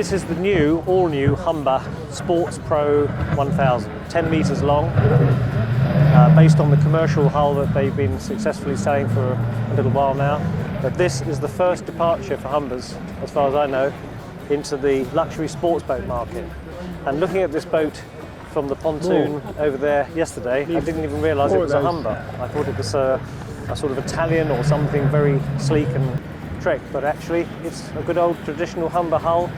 This is the new, all-new Humber Sports Pro 1000, 10 metres long, based on the commercial hull that they've been successfully selling for a little while now. But this is the first departure for Humbers, as far as I know, into the luxury sports boat market. And looking at this boat from the pontoon over there yesterday, I didn't even realise it was a Humber. I thought it was a sort of Italian or something very sleek and trek, but actually it's a good old traditional Humber hull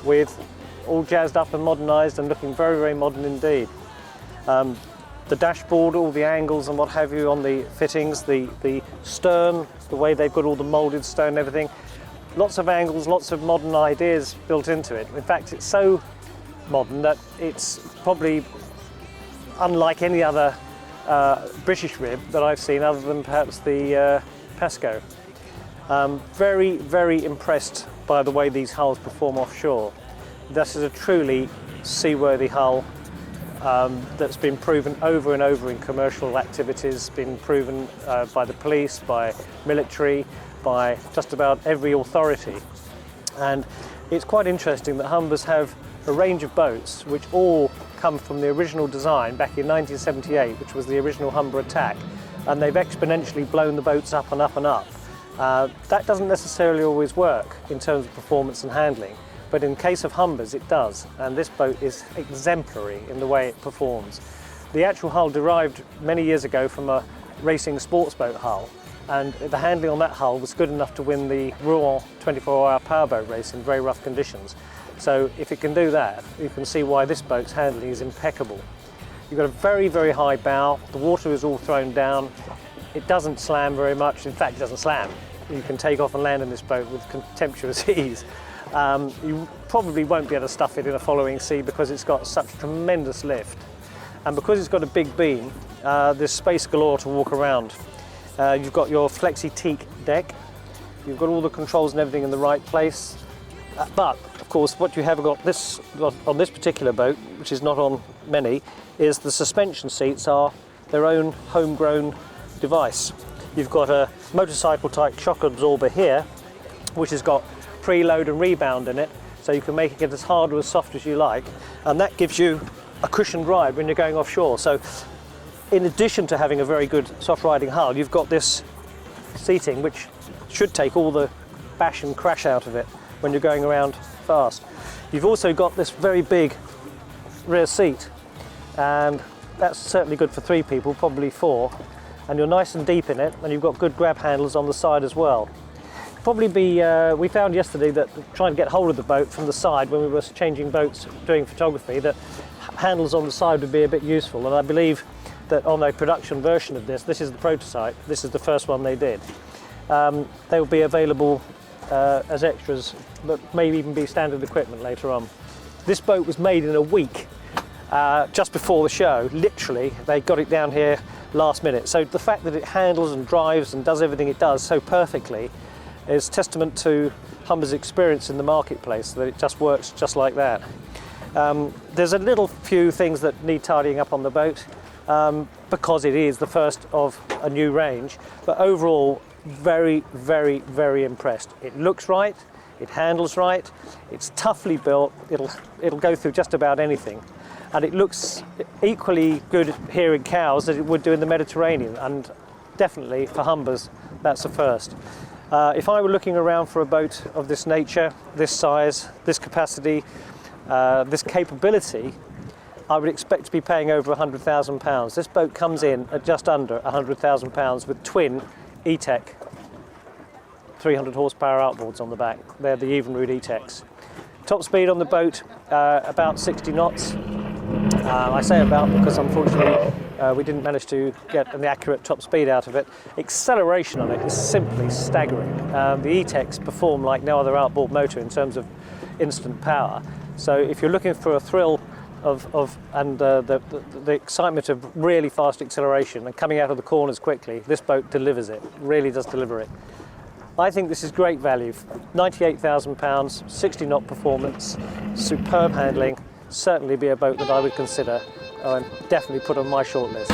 with all jazzed up and modernised and looking very, very modern indeed. The dashboard, all the angles and what have you on the fittings, the stern, the way they've got all the moulded stone and everything, lots of angles, lots of modern ideas built into it. In fact, it's so modern that it's probably unlike any other British rib that I've seen, other than perhaps the Pasco. Very, very impressed by the way these hulls perform offshore. This is a truly seaworthy hull that's been proven over and over in commercial activities, been proven by the police, by military, by just about every authority. And it's quite interesting that Humbers have a range of boats which all come from the original design back in 1978, which was the original Humber Attack, and they've exponentially blown the boats up and up and up. That doesn't necessarily always work in terms of performance and handling, but in case of Humbers it does, and this boat is exemplary in the way it performs. The actual hull derived many years ago from a racing sports boat hull, and the handling on that hull was good enough to win the Rouen 24-hour powerboat race in very rough conditions. So if it can do that, you can see why this boat's handling is impeccable. You've got a very, very high bow, the water is all thrown down, it doesn't slam very much, in fact it doesn't slam. You can take off and land in this boat with contemptuous ease. You probably won't be able to stuff it in a following sea because it's got such tremendous lift. And because it's got a big beam, there's space galore to walk around. You've got your flexi-teak deck, you've got all the controls and everything in the right place. But of course what you have got on this particular boat, which is not on many, is the suspension seats are their own homegrown device. You've got a motorcycle type shock absorber here, which has got preload and rebound in it, so you can make it get as hard or as soft as you like, and that gives you a cushioned ride when you're going offshore. So in addition to having a very good soft riding hull, you've got this seating which should take all the bash and crash out of it when you're going around fast. You've also got this very big rear seat, and that's certainly good for 3 people, probably 4, and you're nice and deep in it, and you've got good grab handles on the side as well. Probably we found yesterday that trying to get hold of the boat from the side when we were changing boats doing photography, that handles on the side would be a bit useful, and I believe that on a production version of this is the prototype, this is the first one they did. They will be available as extras, but maybe even be standard equipment later on. This boat was made in a week, just before the show. Literally, they got it down here last minute. So the fact that it handles and drives and does everything it does so perfectly is testament to Humber's experience in the marketplace, that it just works just like that. There's a little few things that need tidying up on the boat, because it is the first of a new range, but overall very, very, very impressed. It looks right, it handles right, it's toughly built, it'll go through just about anything, and it looks equally good here in Cowes as it would do in the Mediterranean, and definitely for Humbers that's a first. If I were looking around for a boat of this nature, this size, this capacity, this capability, I would expect to be paying over £100,000. This boat comes in at just under £100,000 with twin E-Tech 300 horsepower outboards on the back. They're the Evenrood E-Techs. Top speed on the boat, about 60 knots. I say about because unfortunately we didn't manage to get an accurate top speed out of it. Acceleration on it is simply staggering. The E-Techs perform like no other outboard motor in terms of instant power. So if you're looking for a thrill and the excitement of really fast acceleration and coming out of the corners quickly, this boat delivers it, really does deliver it. I think this is great value. £98,000, 60 knot performance, superb handling, certainly be a boat that I would consider and definitely put on my shortlist.